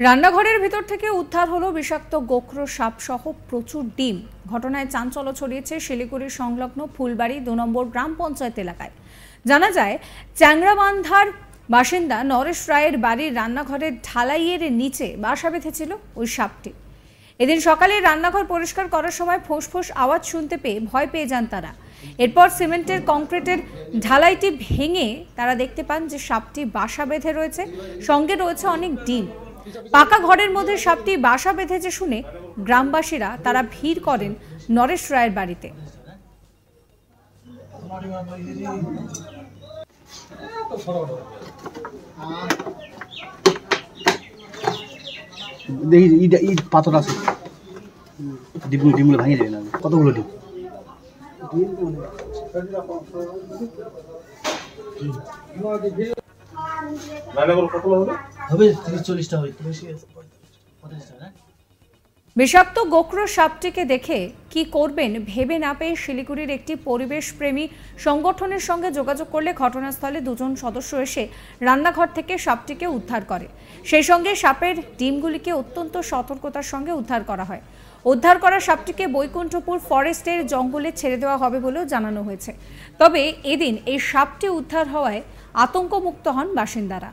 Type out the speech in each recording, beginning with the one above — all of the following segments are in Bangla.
রান্নাঘরের ভিতর থেকে উদ্ধার হলো বিষাক্ত গোখরো সাপ সহ প্রচুর ডিম। ঘটনায় চাঞ্চল্য ছড়িয়েছে শিলিগুড়ির সংলগ্ন ফুলবাড়ি ২ নম্বর গ্রাম পঞ্চায়েত এলাকায়। জানা যায়, চ্যাংরাবান্ধার বাসিন্দা নরেশ রায়ের বাড়ির রান্নাঘরের ঢালাইয়ের নিচে বাসা বেঁধেছিল ওই সাপটি। এদিন সকালে রান্নাঘর পরিষ্কার করার সময় ফোঁস আওয়াজ শুনতে পেয়ে ভয় পেয়ে যান তারা। এরপর সিমেন্টের কংক্রিটের ঢালাইটি ভেঙে তারা দেখতে পান যে সাপটি বাসা বেঁধে রয়েছে, সঙ্গে রয়েছে অনেক ডিম। পাকা ঘরের মধ্যে সাপটি বাসা বেঁধেছে শুনে গ্রামবাসীরা তারা ভিড় করেন নরেশ রায়ের বাড়িতে। দেখি পাথর আছে, ডিমগুলো ভাঙিয়ে দেবে না। কতগুলো ডিম? হবে 30-40টা হবে। বিষাক্ত গোখরো সাপটিকে দেখে কি করবেন ভেবে না পেয়ে শিলিগুড়ির একটি পরিবেশ প্রেমী সংগঠনের সঙ্গে যোগাযোগ করলে ঘটনাস্থলে দুজন সদস্য এসে রান্নাঘর থেকে সাপটিকে উদ্ধার করে। সেই সঙ্গে সাপের ডিমগুলিকে অত্যন্ত সতর্কতার সঙ্গে উদ্ধার করা হয়। উদ্ধার করা সাপটিকে বৈকুণ্ঠপুর ফরেস্টের জঙ্গলে ছেড়ে দেওয়া হবে বলেও জানানো হয়েছে। তবে এদিন এই সাপটি উদ্ধার হওয়ায় আতঙ্কমুক্ত হন বাসিন্দারা।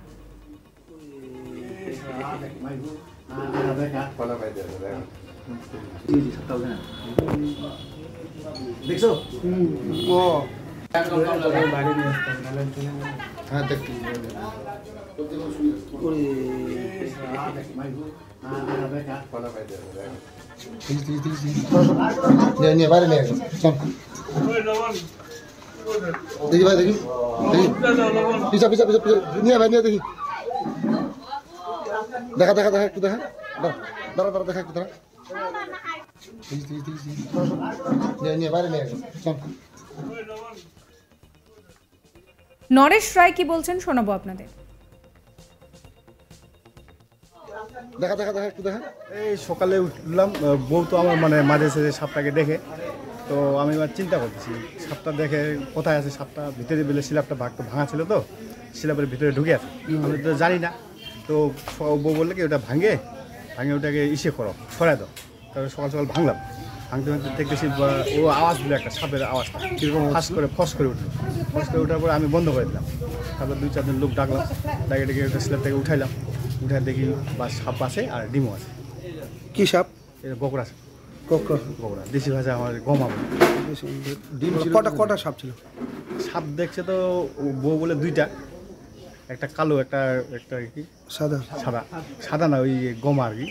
দেখছো? দেখি ভাই, দেখি পিছা পিছা পিছা নিয়ে ভাই, নিয়ে দেখি। দেখা দেখা দেখা একটু দেখা, দাঁড়া দাঁড়া দেখা একটু দাঁড়া। নরেশ রায় কি বলছেন শোনাবো আপনাদের। দেখা দেখা দেখা একটু দেখা। এই সকালে উঠলাম, বউ তো আমার মানে মাঝে সাঝে সাপটাকে দেখে, তো আমি এবার চিন্তা করতেছি সাপটা দেখে কোথায় আছে। সাপটা ভিতরে বেলে শিলাপটা ভাঙা ছিল, তো শিলাপের ভিতরে ঢুকে আছে। আমি তো জানি না, তো বউ বললে কি ওটা ভাঙে ওটাকে করো, সরাই দাও। তারপরে সকাল সকাল ভাঙলাম, ভাঙতে দেখতেছি ও আওয়াজ দিল, একটা সাপের আওয়াজটা কীরকম ফস করে উঠলো। ফস করে ওঠার পরে আমি বন্ধ করে দিলাম। তারপর 2-4 লোক ডাকলাম, ডেকে ওটা শিলাপটাকে উঠাইলাম। উঠে দেখি বা সাপ আছে আর ডিমও আছে। কি সাপ? এটা গোকরা সাপ। গোকরা দেশি ভাষা আমার গমা। ডিম কটা সাপ ছিল? সাপ দেখছে তো বউ বলে 2টা, একটা কালো, একটা কি সাদা। সাদা না, ওই গমা আর কি,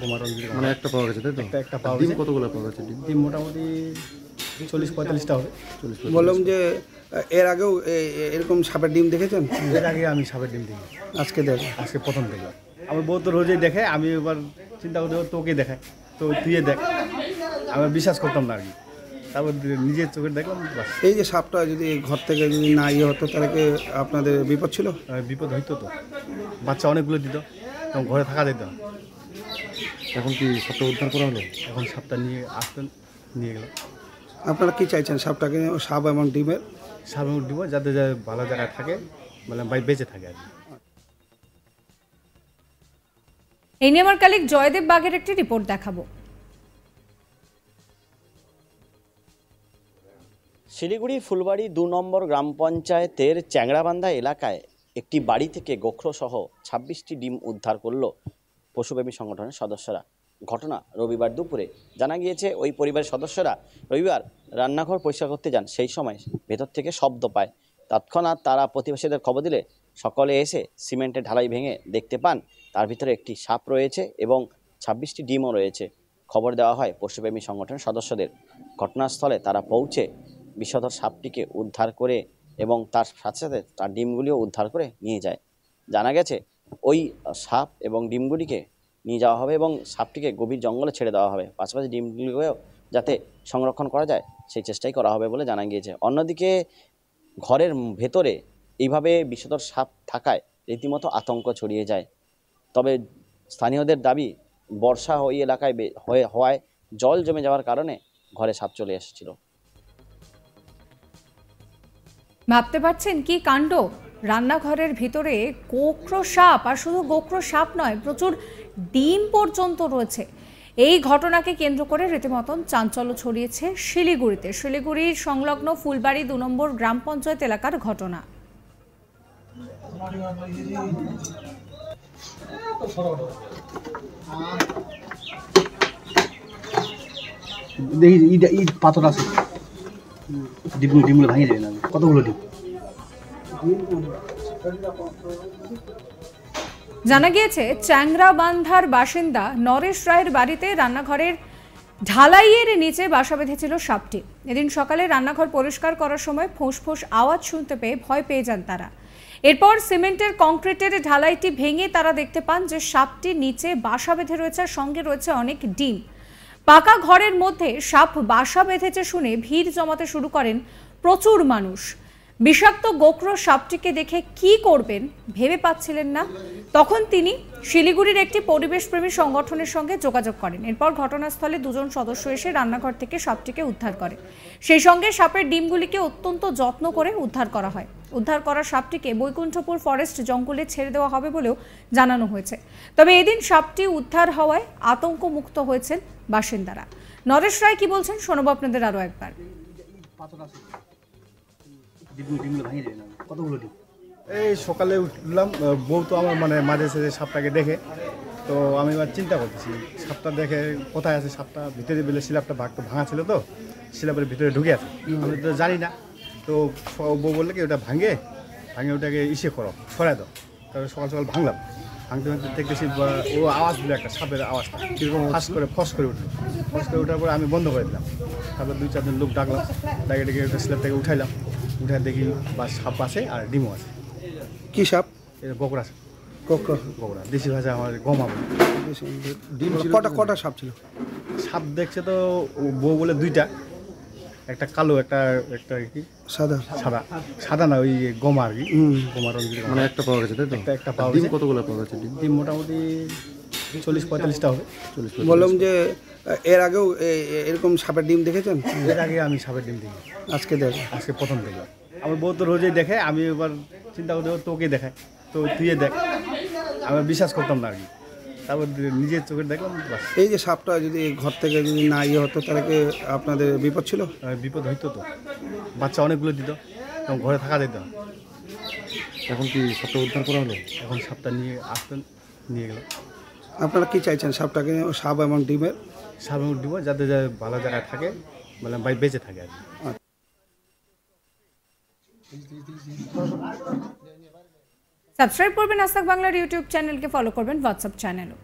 গমা রঙের। মানে একটা পাওয়া গেছে, তাই তো? একটা পাওয়া গেছে। কতগুলো পাওয়া গেছে ডিম? মোটামুটি 40-45টা হবে। বললাম যে এর আগেও এরকম সাপের ডিম দেখেছেন? এর আগে আমি সাপের ডিম দেখি, আজকে প্রথম দেখলাম। আমার বউ তো রোজই দেখে, আমি এবার চিন্তা করতে তোকে দেখায়, তো তুই দেখ। আমি বিশ্বাস করতাম না আর কি, তারপর নিজের চোখে দেখলাম। এই যে সাপটা যদি ঘর থেকে যদি না হতো, তাহলে কি আপনাদের বিপদ ছিল? বিপদ হইতো তো, বাচ্চা অনেকগুলো দিত, তখন ঘরে থাকা যেত। এখন কি সাপটা উদ্ধার করা হলো? এখন সাপটা নিয়ে গেল। আপনারা কি চাইছেন সাপটাকে? সাপ এবং ডিমের দিব, যাতে ভালো জায়গায় থাকে, মানে বেঁচে থাকে আর কি। এই নিয়ে আমার কালিক জয়দেব বাগের একটি রিপোর্ট দেখাবো। শিলিগুড়ি ফুলবাড়ি 2 নম্বর গ্রাম পঞ্চায়েতের চ্যাংরাবান্ধা এলাকায় একটি বাড়ি থেকে গোখরো সহ 26টি ডিম উদ্ধার করল পশুপ্রেমী সংগঠনের সদস্যরা। ঘটনা রবিবার দুপুরে। জানা গিয়েছে ওই পরিবারের সদস্যরা রবিবার রান্নাঘর পরিষ্কার করতে যান, সেই সময় ভেতর থেকে শব্দ পায়। তৎক্ষণাৎ তারা প্রতিবেশীদের খবর দিলে সকলে এসে সিমেন্টের ঢালাই ভেঙে দেখতে পান তার ভিতরে একটি সাপ রয়েছে এবং 26টি ডিমও রয়েছে। খবর দেওয়া হয় পশুপ্রেমী সংগঠনের সদস্যদের। ঘটনাস্থলে তারা পৌঁছে বিষধর সাপটিকে উদ্ধার করে এবং তার সাথে সাথে তার ডিমগুলিও উদ্ধার করে নিয়ে যায়। জানা গেছে ওই সাপ এবং ডিমগুলিকে নিয়ে যাওয়া হবে এবং সাপটিকে গভীর জঙ্গলে ছেড়ে দেওয়া হবে। পাশাপাশি ডিমগুলিকেও যাতে সংরক্ষণ করা যায় সেই চেষ্টাই করা হবে বলে জানা গিয়েছে। অন্যদিকে ঘরের ভেতরে এইভাবে বিষধর সাপ থাকায় রীতিমতো আতঙ্ক ছড়িয়ে যায়। তবে স্থানীয়দের দাবি, বর্ষা ওই এলাকায় হওয়ায় জল জমে যাওয়ার কারণে ঘরে সাপ চলে এসেছিল। ভাবতে পারছেন কি কাণ্ড! রান্নাঘরের ভিতরে গোখরো সাপ, আর শুধু গোখরো সাপ নয়, প্রচুর ডিম পর্যন্ত রয়েছে। এই ঘটনাকে কেন্দ্র করে রীতিমতন চাঞ্চল্য ছড়িয়েছে শিলিগুড়িতে। শিলিগুড়ির সংলগ্ন ফুলবাড়ি 2 নম্বর গ্রাম পঞ্চায়েত এলাকার ঘটনা। দেখি ইট পাথর আছে, ডিমগুলো ভাঙিয়ে দেবে না। কতগুলো ডিম? জানা গিয়েছে চ্যাংরাবান্ধার বাসিন্দা নরেশ রায়ের বাড়িতে রান্নাঘরের ঢালাইয়ের নিচে বাসা বেঁধেছিল সাপটি। এদিন সকালে রান্নাঘর পরিষ্কার করার সময় ফোঁস আওয়াজ শুনতে পেয়ে ভয় পেয়ে যান তারা। এরপর সিমেন্টের কংক্রিটের ঢালাইটি ভেঙে তারা দেখতে পান যে সাপটি নিচে বাসা বেঁধে রয়েছে, সঙ্গে রয়েছে অনেক ডিম। পাকা ঘরের মধ্যে সাপ বাসা বেঁধেছে শুনে ভিড় জমাতে শুরু করেন প্রচুর মানুষ। বিষাক্ত গোখরো সাপটিকে দেখে কি করবেন ভেবে পাচ্ছিলেন না। তখন তিনি শিলিগুড়ির একটি পরিবেশপ্রেমী সংগঠনের সঙ্গে যোগাযোগ করেন। এরপর ঘটনাস্থলে 2 জন সদস্য এসে রান্নাঘর থেকে সাপটিকে উদ্ধার করে। সেই সঙ্গে সাপের ডিমগুলিকে অত্যন্ত যত্ন করে উদ্ধার করা হয়। উদ্ধার করা সাপটিকে বৈকুণ্ঠপুর ফরেস্ট জঙ্গলে ছেড়ে দেওয়া হবে বলেও জানানো হয়েছে। তবে এদিন সাপটি উদ্ধার হওয়ায় আতঙ্কমুক্ত হয়েছেন বাসিন্দারা। নরেশ রায় কি বলছেন শোনাবো আপনাদের আরো একবার। ডিমগুলো ভাঙিয়ে দেবে না। কতগুলো ডিম? এই সকালে উঠলাম, বউ তো আমার মানে মাঝে সাঝে সাপটাকে দেখে, তো আমি এবার চিন্তা করতেছি সাপটা দেখে কোথায় আছে। সাপটা ভিতরে বেলে শিলাপটা ভাঙা ছিল, তো শিলাপের ভিতরে ঢুকে আছে। আমি তো জানি না, তো বউ বললে কি ওটা ভাঙে ওটাকে করো, সরাই দাও। তারপরে সকাল ভাঙলাম, ভাঙতে দেখতেছি ও আওয়াজ দিল, একটা সাপের আওয়াজটা ফস করে উঠলো। ফস করে ওঠার পরে আমি বন্ধ করে দিলাম। তারপর 2-4 জন লোক ডাকলাম, ডেকে ওটা শিলাপ থেকে উঠাইলাম। উঠে দেখি বা সাপ আছে আর ডিমও আছে। কি সাপ? এটা গোকরা সাপ। গোকরা দেশি ভাষা আমার গমা বলে। ডিম কটা সাপ ছিল? সাপ দেখছে তো বউ বলে 2টা, একটা কালো, একটা কি সাদা না, ওই গমা আর কি, গমা রঙের। মানে একটা পাওয়া গেছে, তাই তো? একটা পাওয়া ডিম গেছে। কতগুলো পাওয়া গেছে? ডিম মোটামুটি 40-45টা হবে। বললাম যে এর আগেও এরকম সাপের ডিম দেখেছেন? এর আগে আমি সাপের ডিম দেখি, আজকে প্রথম দেখলাম। আমার বউ তো রোজই দেখে, আমি এবার চিন্তা করতে তোকে দেখায়, তো তুই দেখ। আমি বিশ্বাস করতাম না আর কি, তারপর নিজের চোখে দেখলাম। এই যে সাপটা যদি ঘর থেকে যদি না হতো, তাহলে কি আপনাদের বিপদ ছিল? বিপদ হইতো তো, বাচ্চা অনেকগুলো দিত, তখন ঘরে থাকা যেত না। এখন কি সাপটা উদ্ধার করা হলো? এখন সাপটা নিয়ে গেল। আপনারা কি চাইছেন সাপটাকে, সাপ এবং ডিমের? সাপ দিব যাতে ভালো জায়গায় থাকে, মানে বেঁচে থাকে আর কি। সাবস্ক্রাইব করবেন আজ তাক বাংলার ইউটিউব চ্যানেলকে, ফলো করবেন হোয়াটসঅ্যাপ চ্যানেলও।